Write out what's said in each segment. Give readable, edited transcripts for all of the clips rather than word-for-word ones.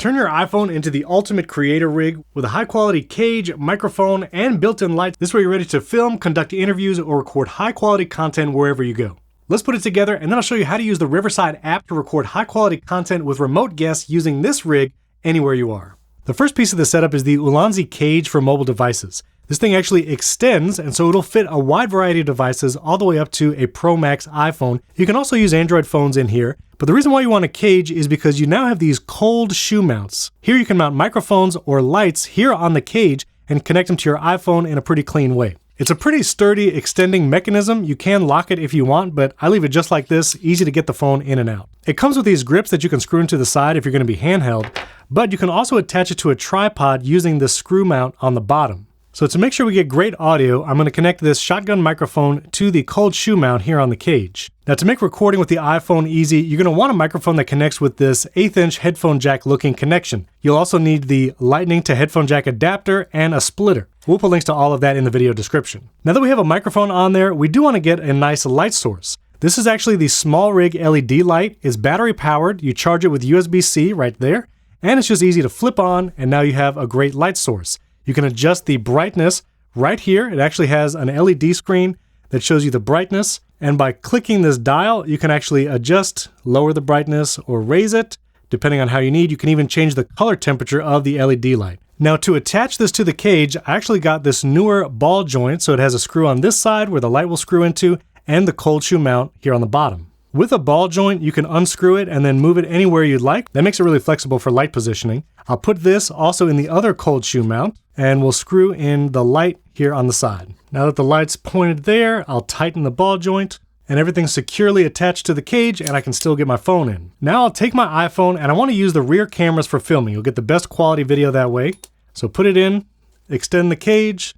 Turn your iPhone into the ultimate creator rig with a high quality cage, microphone, and built-in lights. This way you're ready to film, conduct interviews, or record high quality content wherever you go. Let's put it together, and then I'll show you how to use the Riverside app to record high quality content with remote guests using this rig anywhere you are. The first piece of the setup is the Ulanzi cage for mobile devices. This thing actually extends, and so it'll fit a wide variety of devices all the way up to a Pro Max iPhone. You can also use Android phones in here, but the reason why you want a cage is because you now have these cold shoe mounts. Here you can mount microphones or lights here on the cage and connect them to your iPhone in a pretty clean way. It's a pretty sturdy extending mechanism. You can lock it if you want, but I leave it just like this, easy to get the phone in and out. It comes with these grips that you can screw into the side if you're going to be handheld, but you can also attach it to a tripod using the screw mount on the bottom. So to make sure we get great audio, I'm going to connect this shotgun microphone to the cold shoe mount here on the cage. Now to make recording with the iPhone easy, you're going to want a microphone that connects with this 1/8" headphone jack looking connection. You'll also need the lightning to headphone jack adapter and a splitter. We'll put links to all of that in the video description. Now that we have a microphone on there, we do want to get a nice light source. This is actually the SmallRig LED light. It's battery powered. You charge it with USB-C right there, and it's just easy to flip on, and now you have a great light source. You can adjust the brightness right here. It actually has an LED screen that shows you the brightness. And by clicking this dial, you can actually adjust, lower the brightness, or raise it, depending on how you need. You can even change the color temperature of the LED light. Now to attach this to the cage, I actually got this newer ball joint. So it has a screw on this side where the light will screw into, and the cold shoe mount here on the bottom. With a ball joint, you can unscrew it and then move it anywhere you'd like. That makes it really flexible for light positioning. I'll put this also in the other cold shoe mount, and we'll screw in the light here on the side. Now that the light's pointed there, I'll tighten the ball joint, and everything's securely attached to the cage, and I can still get my phone in. Now I'll take my iPhone, and I want to use the rear cameras for filming. You'll get the best quality video that way. So put it in, extend the cage,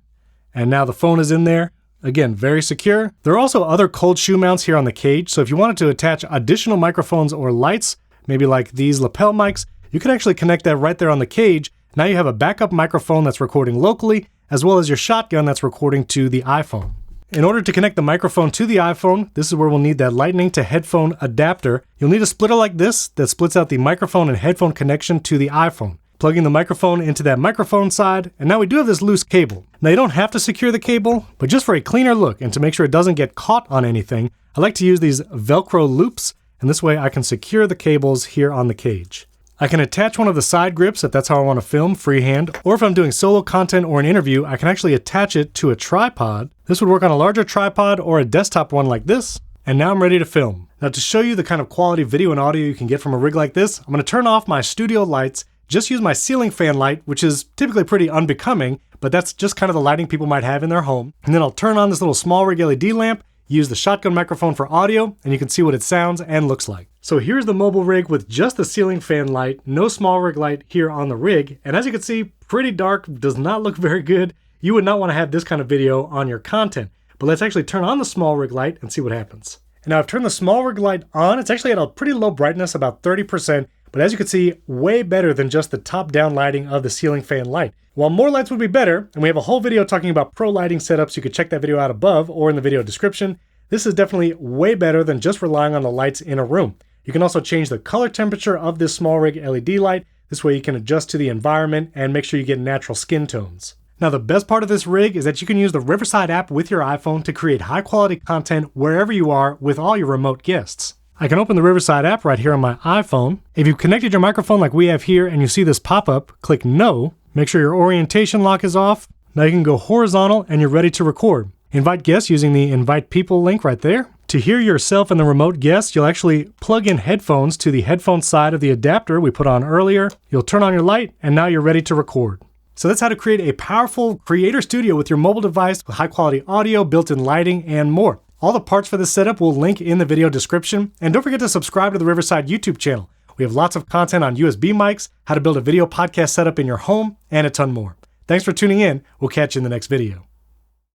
and now the phone is in there. Again, very secure. There are also other cold shoe mounts here on the cage, so if you wanted to attach additional microphones or lights, maybe like these lapel mics, you can actually connect that right there on the cage. Now you have a backup microphone that's recording locally, as well as your shotgun that's recording to the iPhone. In order to connect the microphone to the iPhone, this is where we'll need that lightning to headphone adapter. You'll need a splitter like this that splits out the microphone and headphone connection to the iPhone. Plugging the microphone into that microphone side, and now we do have this loose cable. Now you don't have to secure the cable, but just for a cleaner look and to make sure it doesn't get caught on anything, I like to use these Velcro loops, and this way I can secure the cables here on the cage. I can attach one of the side grips if that's how I want to film freehand, or if I'm doing solo content or an interview, I can actually attach it to a tripod. This would work on a larger tripod or a desktop one like this, and now I'm ready to film. Now to show you the kind of quality video and audio you can get from a rig like this, I'm going to turn off my studio lights, just use my ceiling fan light, which is typically pretty unbecoming, but that's just kind of the lighting people might have in their home. And then I'll turn on this little SmallRig LED lamp, use the shotgun microphone for audio, and you can see what it sounds and looks like. So here's the mobile rig with just the ceiling fan light, no SmallRig light here on the rig. And as you can see, pretty dark, does not look very good. You would not want to have this kind of video on your content. But let's actually turn on the SmallRig light and see what happens. And now I've turned the SmallRig light on. It's actually at a pretty low brightness, about 30%. But as you can see, way better than just the top-down lighting of the ceiling fan light. While more lights would be better, and we have a whole video talking about pro lighting setups, you could check that video out above or in the video description. This is definitely way better than just relying on the lights in a room. You can also change the color temperature of this SmallRig LED light. This way you can adjust to the environment and make sure you get natural skin tones. Now the best part of this rig is that you can use the Riverside app with your iPhone to create high-quality content wherever you are with all your remote guests. I can open the Riverside app right here on my iPhone. If you've connected your microphone like we have here and you see this pop-up, click No. Make sure your orientation lock is off. Now you can go horizontal and you're ready to record. Invite guests using the Invite People link right there. To hear yourself and the remote guest, you'll actually plug in headphones to the headphone side of the adapter we put on earlier. You'll turn on your light and now you're ready to record. So that's how to create a powerful creator studio with your mobile device with high-quality audio, built-in lighting, and more. All the parts for this setup will link in the video description. And don't forget to subscribe to the Riverside YouTube channel. We have lots of content on USB mics, how to build a video podcast setup in your home, and a ton more. Thanks for tuning in. We'll catch you in the next video.